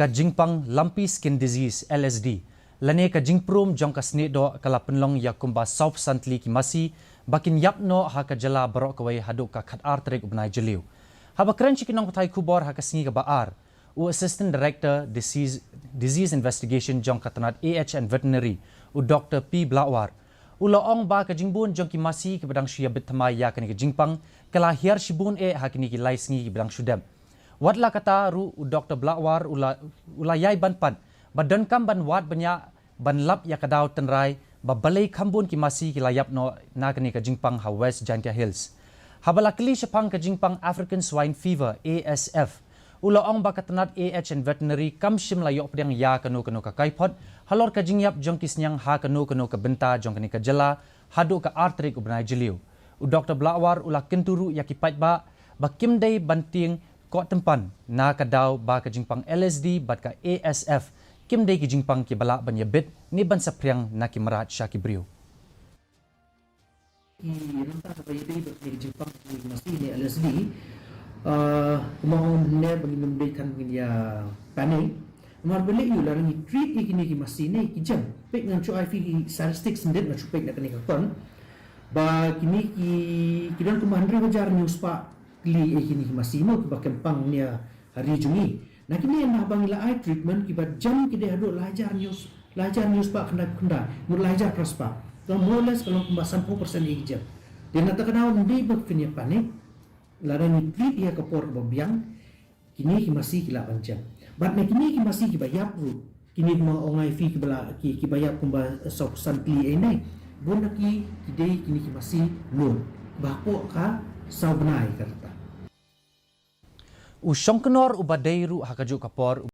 ka jingpang lumpy skin disease LSD. Lane ka jingprum jong ka sne do kala penlong ya kumba South Santli ki masi bakin yapno ha ka jala barok kawai haduk ka khat artrik ubnai jeliu. Haba krenchi kinong patai kubor ha ka sngi ka baar. U Assistant Director Disease Investigation jong katanat AH and Veterinary u Dr. P. Blawar. Ulaong ba ka jingbun jong ki masi ki badang syia bitmai ya kani ka jingpang kala hiar shibun ha kini ki lai sngi ki badang syudam. Watla kata ru u Dr. Blawar ula yai banpan badan kam ban wat banyak ban lap ya kadau tenrai ba balai kambun ki masi ki layap no na kani ka jingpang ha West Jantia Hills. Habala kli syapang ka jingpang African Swine Fever ASF. Ulaong ba katanat AH and Veterinary kam shim layok pedang ya kanu ka kaipot halor ka jingyap jong kisnyang ha kanu ka benta jong kani ka jala hadu ka artrik ubnai jeliu. U Dr. Blawar ula kenturu ya kipat ba kimdai banting ko tempan na kadau ba ka jingpang LSD bat ka ASF kimdai ki jingpang ki bala ban yabit ni ban sapriang na ki marat sya ki brio. Ranta sa payday bat ni jingpang ki masti ni LSD kumahon ne bagi memberikan ya panik mar beli yu larang ni treat ikini ki masti ni ki jam pek ngan chu IV statistic sendet na chu pek na kani ka kon ba kini ki dan kumandri wajar news pa kli ikini ki masti mo ba kempang nia hari jungi na kini na bang ila eye treatment ki ba jam ki de hadu lajar news pa kenda mur lajar prospa to more or less kalau pembahasan 4% ni jam dia nak kenal ndi ba kini panik larang ni treat ia kapor bobiang kini ki masih kila pancam bat me kini ki masih ki bayap ru kini ma ongai fi ki bala ki bayap kumba sok santli enai bon ki dei kini ki masih lun bapo ka saubnai karta U Shongkenor ubadairu hakajuk kapor